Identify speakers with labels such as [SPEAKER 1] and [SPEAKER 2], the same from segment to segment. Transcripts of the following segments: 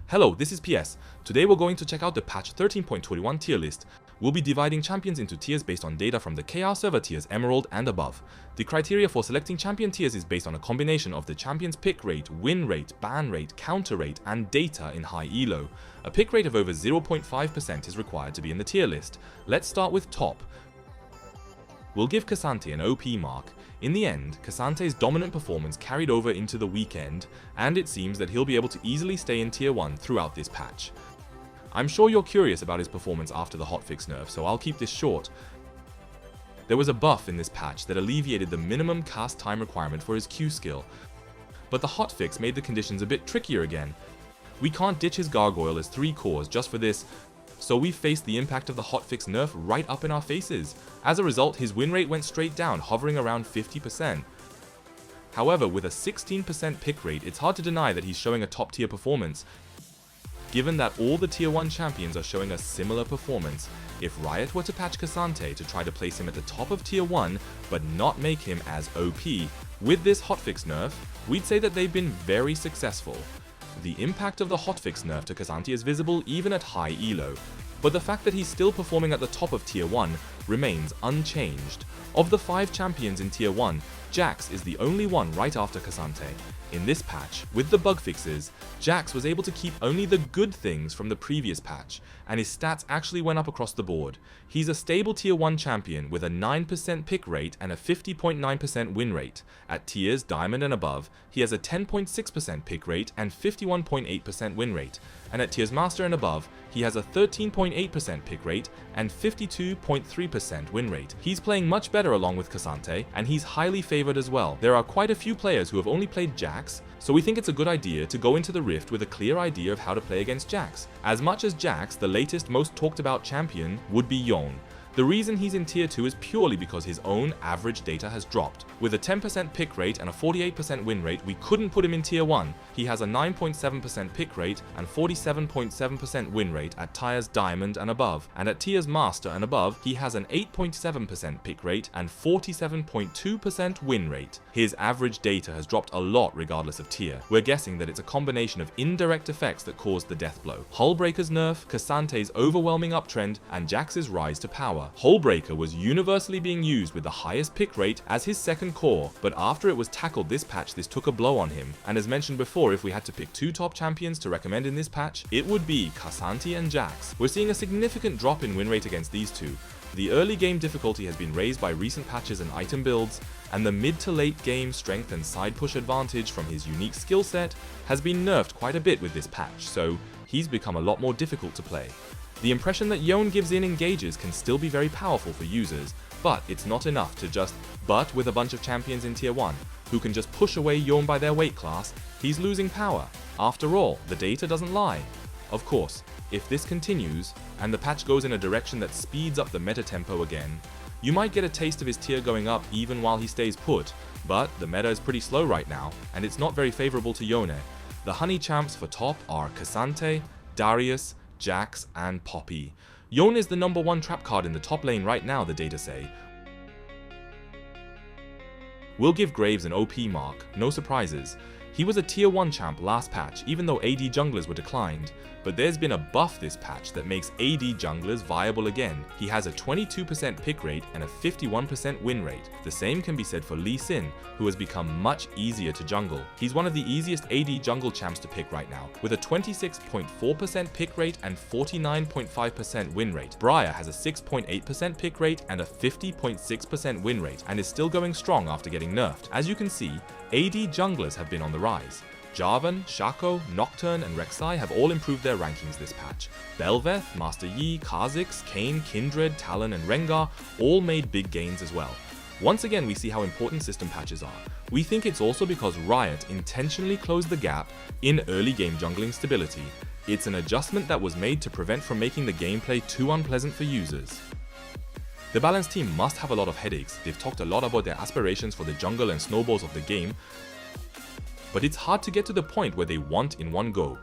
[SPEAKER 1] Hello, this is PS. Today we're going to check out the patch 13.21 tier list. We'll be dividing champions into tiers based on data from the KR server tiers Emerald and above. The criteria for selecting champion tiers is based on a combination of the champion's pick rate, win rate, ban rate, counter rate, and data in high elo. A pick rate of over 0.5% is required to be in the tier list. Let's start with top. We'll give K'Sante an OP mark. In the end, K'Sante's dominant performance carried over into the weekend, and it seems that he'll be able to easily stay in tier 1 throughout this patch. I'm sure you're curious about his performance after the hotfix nerf, so I'll keep this short. There was a buff in this patch that alleviated the minimum cast time requirement for his Q skill, but the hotfix made the conditions a bit trickier again. We can't ditch his gargoyle as 3 cores just for this, so we faced the impact of the hotfix nerf right up in our faces. As a result, his win rate went straight down, hovering around 50%. However, with a 16% pick rate, it's hard to deny that he's showing a top tier performance. Given that all the tier 1 champions are showing a similar performance, if Riot were to patch K'Sante to try to place him at the top of tier 1 but not make him as OP, with this hotfix nerf, we'd say that they've been very successful. The impact of the hotfix nerf to K'Sante is visible even at high elo, but the fact that he's still performing at the top of tier 1 remains unchanged. Of the 5 champions in tier 1, Jax is the only one right after K'Sante. In this patch, with the bug fixes, Jax was able to keep only the good things from the previous patch, and his stats actually went up across the board. He's a stable tier 1 champion with a 9% pick rate and a 50.9% win rate. At tiers Diamond and above, he has a 10.6% pick rate and 51.8% win rate, and at tiers Master and above, he has a 13.8% pick rate and 52.3% win rate. He's playing much better along with K'Sante, and he's highly favored as well. There are quite a few players who have only played Jax, so we think it's a good idea to go into the Rift with a clear idea of how to play against Jax. As much as Jax, the latest most talked about champion would be Yone. The reason he's in tier 2 is purely because his own average data has dropped. With a 10% pick rate and a 48% win rate, we couldn't put him in tier 1. He has a 9.7% pick rate and 47.7% win rate at tiers Diamond and above, and at tiers Master and above, he has an 8.7% pick rate and 47.2% win rate. His average data has dropped a lot regardless of tier. We're guessing that it's a combination of indirect effects that caused the death blow. Hullbreaker's nerf, K'Sante's overwhelming uptrend, and Jax's rise to power. Hullbreaker was universally being used with the highest pick rate as his second core, but after it was tackled this patch, this took a blow on him. And as mentioned before, if we had to pick 2 top champions to recommend in this patch, it would be K'Sante and Jax. We're seeing a significant drop in win rate against these two. The early game difficulty has been raised by recent patches and item builds, and the mid to late game strength and side push advantage from his unique skill set has been nerfed quite a bit with this patch, so he's become a lot more difficult to play. The impression that Yone gives in engages can still be very powerful for users, but it's not enough to just butt with a bunch of champions in tier 1 who can just push away Yone by their weight class. He's losing power. After all, the data doesn't lie. Of course, if this continues and the patch goes in a direction that speeds up the meta tempo again, you might get a taste of his tier going up even while he stays put, but the meta is pretty slow right now and it's not very favorable to Yone. The honey champs for top are K'Sante, Darius, Jax, and Poppy. Yone is the number 1 trap card in the top lane right now, the data say. We'll give Graves an OP mark, no surprises. He was a tier 1 champ last patch, even though AD junglers were declined, but there's been a buff this patch that makes AD junglers viable again. He has a 22% pick rate and a 51% win rate. The same can be said for Lee Sin, who has become much easier to jungle. He's one of the easiest AD jungle champs to pick right now, with a 26.4% pick rate and 49.5% win rate. Briar has a 6.8% pick rate and a 50.6% win rate, and is still going strong after getting nerfed. As you can see, AD junglers have been on the rise. Jarvan, Shaco, Nocturne, and Rek'Sai have all improved their rankings this patch. Bel'Veth, Master Yi, Kha'Zix, Kayn, Kindred, Talon, and Rengar all made big gains as well. Once again, we see how important system patches are. We think it's also because Riot intentionally closed the gap in early game jungling stability. It's an adjustment that was made to prevent from making the gameplay too unpleasant for users. The balanced team must have a lot of headaches. They've talked a lot about their aspirations for the jungle and snowballs of the game, but it's hard to get to the point where they want in one go.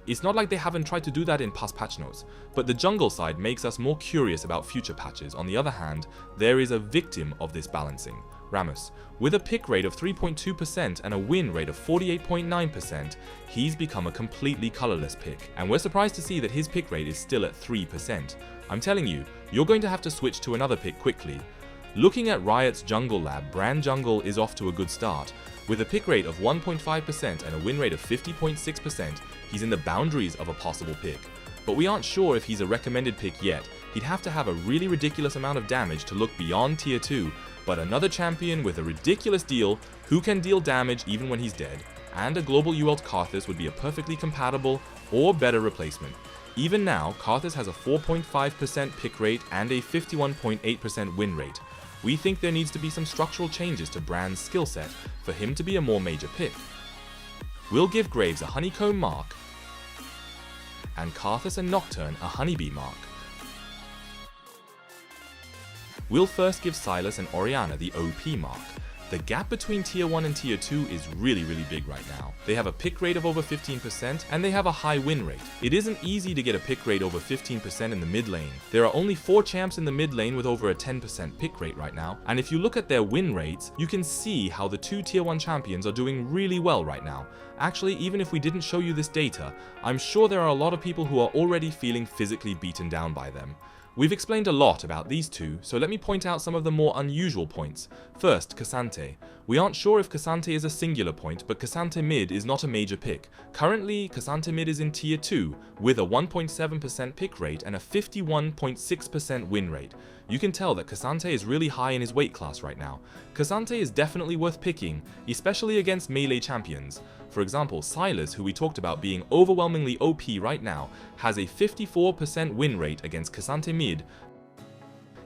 [SPEAKER 1] It's not like they haven't tried to do that in past patch notes, but the jungle side makes us more curious about future patches. On the other hand, there is a victim of this balancing, Rammus. With a pick rate of 3.2% and a win rate of 48.9%, he's become a completely colorless pick, and we're surprised to see that his pick rate is still at 3%. I'm telling you, you're going to have to switch to another pick quickly. Looking at Riot's Jungle Lab, Brand Jungle is off to a good start. With a pick rate of 1.5% and a win rate of 50.6%, he's in the boundaries of a possible pick. But we aren't sure if he's a recommended pick yet. He'd have to have a really ridiculous amount of damage to look beyond tier 2, but another champion with a ridiculous deal who can deal damage even when he's dead, and a global ULT Karthus would be a perfectly compatible or better replacement. Even now, Karthus has a 4.5% pick rate and a 51.8% win rate. We think there needs to be some structural changes to Brand's skill set for him to be a more major pick. We'll give Graves a honeycomb mark, and Karthus and Nocturne a honeybee mark. We'll first give Sylas and Orianna the OP mark. The gap between tier 1 and tier 2 is really big right now. They have a pick rate of over 15% and they have a high win rate. It isn't easy to get a pick rate over 15% in the mid lane. There are only 4 champs in the mid lane with over a 10% pick rate right now, and if you look at their win rates, you can see how the 2 tier 1 champions are doing really well right now. Actually, even if we didn't show you this data, I'm sure there are a lot of people who are already feeling physically beaten down by them. We've explained a lot about these two, so let me point out some of the more unusual points. First, K'Sante. We aren't sure if K'Sante is a singular point, but K'Sante mid is not a major pick. Currently, K'Sante mid is in tier 2, with a 1.7% pick rate and a 51.6% win rate. You can tell that K'Sante is really high in his weight class right now. K'Sante is definitely worth picking, especially against melee champions. For example, Sylas, who we talked about being overwhelmingly OP right now, has a 54% win rate against K'Sante mid.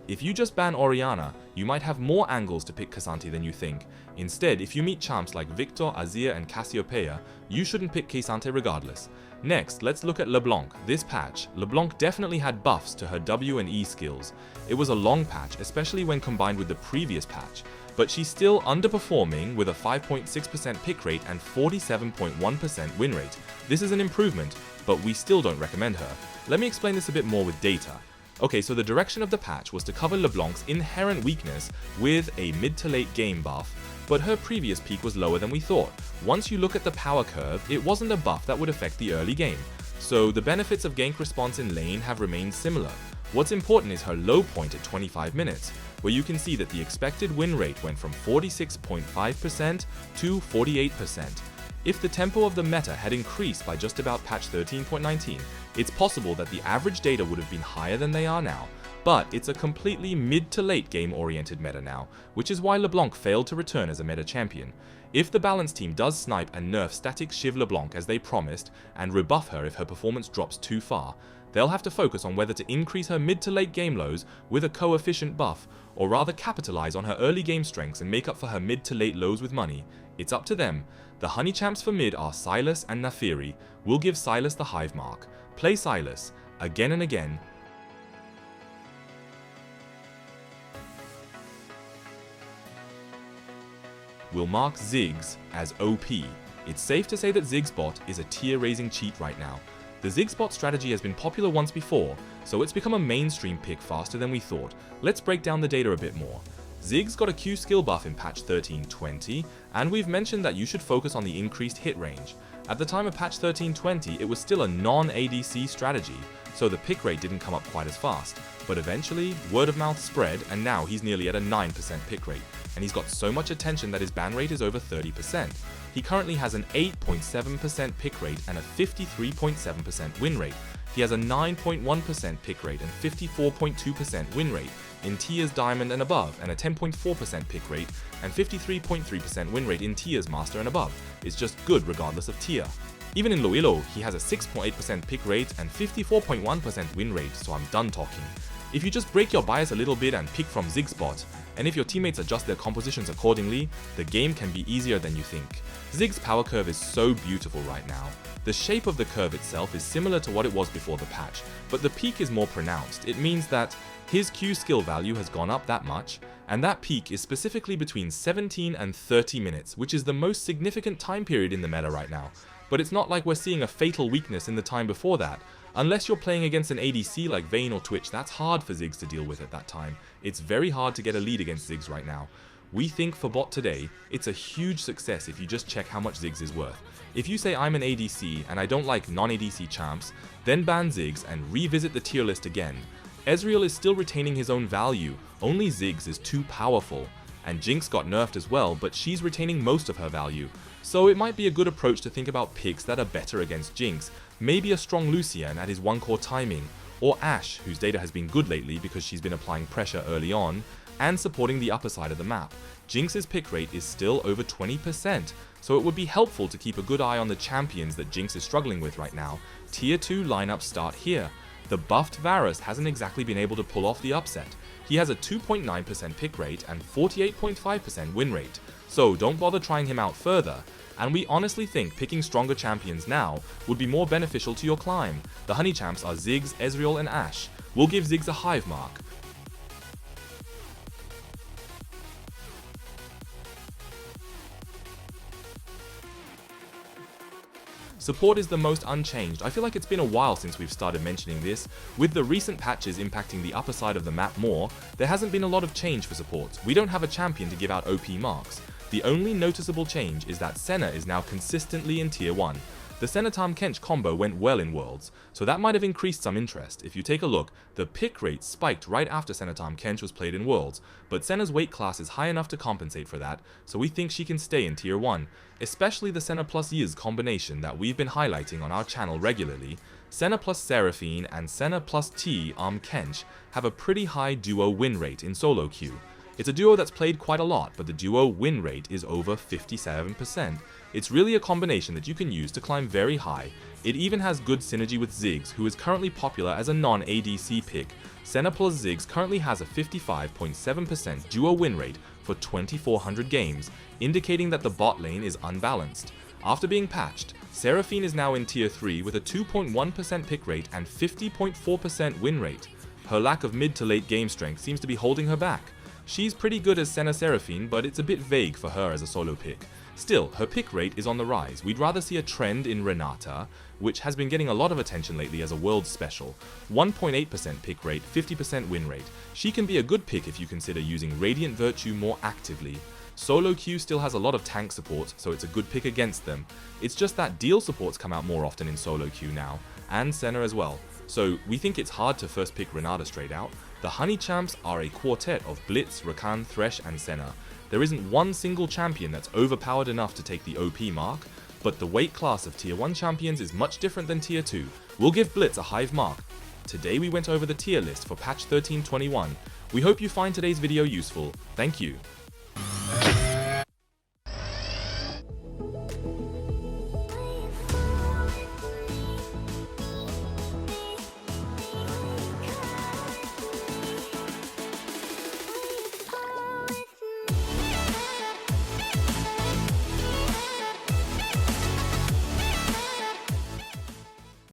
[SPEAKER 1] If you just ban Orianna, you might have more angles to pick K'Sante than you think. Instead, if you meet champs like Victor, Azir and Cassiopeia, you shouldn't pick K'Sante regardless. Next, let's look at LeBlanc. This patch, LeBlanc definitely had buffs to her W and E skills. It was a long patch, especially when combined with the previous patch, but she's still underperforming with a 5.6% pick rate and 47.1% win rate. This is an improvement, but we still don't recommend her. Let me explain this a bit more with data. Okay, so the direction of the patch was to cover LeBlanc's inherent weakness with a mid to late game buff, but her previous peak was lower than we thought. Once you look at the power curve, it wasn't a buff that would affect the early game, so the benefits of gank response in lane have remained similar. What's important is her low point at 25 minutes, where you can see that the expected win rate went from 46.5% to 48%. If the tempo of the meta had increased by just about patch 13.19, it's possible that the average data would have been higher than they are now, but it's a completely mid to late game oriented meta now, which is why LeBlanc failed to return as a meta champion. If the balance team does snipe and nerf static Shiv LeBlanc as they promised, and rebuff her if her performance drops too far, they'll have to focus on whether to increase her mid to late game lows with a coefficient buff, or rather capitalize on her early game strengths and make up for her mid to late lows with money. It's up to them. The honey champs for mid are Sylas and Naafiri. We'll give Sylas the hive mark. Play Sylas again and again. We'll mark Ziggs as OP. It's safe to say that Ziggs bot is a tier raising cheat right now. The Ziggs bot strategy has been popular once before, so it's become a mainstream pick faster than we thought. Let's break down the data a bit more. Ziggs got a Q skill buff in patch 13.20, and we've mentioned that you should focus on the increased hit range. At the time of patch 13.20, it was still a non-ADC strategy, so the pick rate didn't come up quite as fast. But eventually, word of mouth spread, and now he's nearly at a 9% pick rate, and he's got so much attention that his ban rate is over 30%. He currently has an 8.7% pick rate and a 53.7% win rate. He has a 9.1% pick rate and 54.2% win rate in tiers Diamond and above, and a 10.4% pick rate and 53.3% win rate in tiers Master and above. It's just good regardless of tier. Even in Loilo, he has a 6.8% pick rate and 54.1% win rate, so I'm done talking. If you just break your bias a little bit and pick from Ziggs bot, and if your teammates adjust their compositions accordingly, the game can be easier than you think. Ziggs' power curve is so beautiful right now. The shape of the curve itself is similar to what it was before the patch, but the peak is more pronounced. It means that his Q skill value has gone up that much, and that peak is specifically between 17 and 30 minutes, which is the most significant time period in the meta right now. but it's not like we're seeing a fatal weakness in the time before that. Unless you're playing against an ADC like Vayne or Twitch, that's hard for Ziggs to deal with at that time. It's very hard to get a lead against Ziggs right now. We think for bot today, it's a huge success if you just check how much Ziggs is worth. If you say I'm an ADC and I don't like non-ADC champs, then ban Ziggs and revisit the tier list again. Ezreal is still retaining his own value, only Ziggs is too powerful. And Jinx got nerfed as well, but she's retaining most of her value. So it might be a good approach to think about picks that are better against Jinx, maybe a strong Lucian at his 1-core timing, or Ashe, whose data has been good lately because she's been applying pressure early on, and supporting the upper side of the map. Jinx's pick rate is still over 20%, so it would be helpful to keep a good eye on the champions that Jinx is struggling with right now. Tier 2 lineups start here. The buffed Varus hasn't exactly been able to pull off the upset. He has a 2.9% pick rate and 48.5% win rate, so don't bother trying him out further. And we honestly think picking stronger champions now would be more beneficial to your climb. The honey champs are Ziggs, Ezreal and Ashe. We'll give Ziggs a hive mark. Support is the most unchanged. I feel like it's been a while since we've started mentioning this. With the recent patches impacting the upper side of the map more, there hasn't been a lot of change for support. We don't have a champion to give out OP marks. The only noticeable change is that Senna is now consistently in tier 1. The Senna-Tahm-Kench combo went well in Worlds, so that might have increased some interest. If you take a look, the pick rate spiked right after Senna-Tahm-Kench was played in Worlds, but Senna's weight class is high enough to compensate for that, so we think she can stay in tier 1. Especially the Senna plus Yiz combination that we've been highlighting on our channel regularly. Senna plus Seraphine and Senna plus Kench have a pretty high duo win rate in solo queue. It's a duo that's played quite a lot, but the duo win rate is over 57%. It's really a combination that you can use to climb very high. It even has good synergy with Ziggs, who is currently popular as a non-ADC pick. Senna plus Ziggs currently has a 55.7% duo win rate for 2400 games, indicating that the bot lane is unbalanced. After being patched, Seraphine is now in tier 3 with a 2.1% pick rate and 50.4% win rate. Her lack of mid to late game strength seems to be holding her back. She's pretty good as Senna Seraphine, but it's a bit vague for her as a solo pick. Still, her pick rate is on the rise. We'd rather see a trend in Renata, which has been getting a lot of attention lately as a world special. 1.8% pick rate, 50% win rate. She can be a good pick if you consider using Radiant Virtue more actively. Solo queue still has a lot of tank support, so it's a good pick against them. It's just that deal supports come out more often in solo queue now, and Senna as well. So we think it's hard to first pick Renata straight out. The honey champs are a quartet of Blitz, Rakan, Thresh and Senna. There isn't one single champion that's overpowered enough to take the OP mark, but the weight class of tier 1 champions is much different than tier 2. We'll give Blitz a hive mark. Today we went over the tier list for patch 13.21. We hope you find today's video useful. Thank you.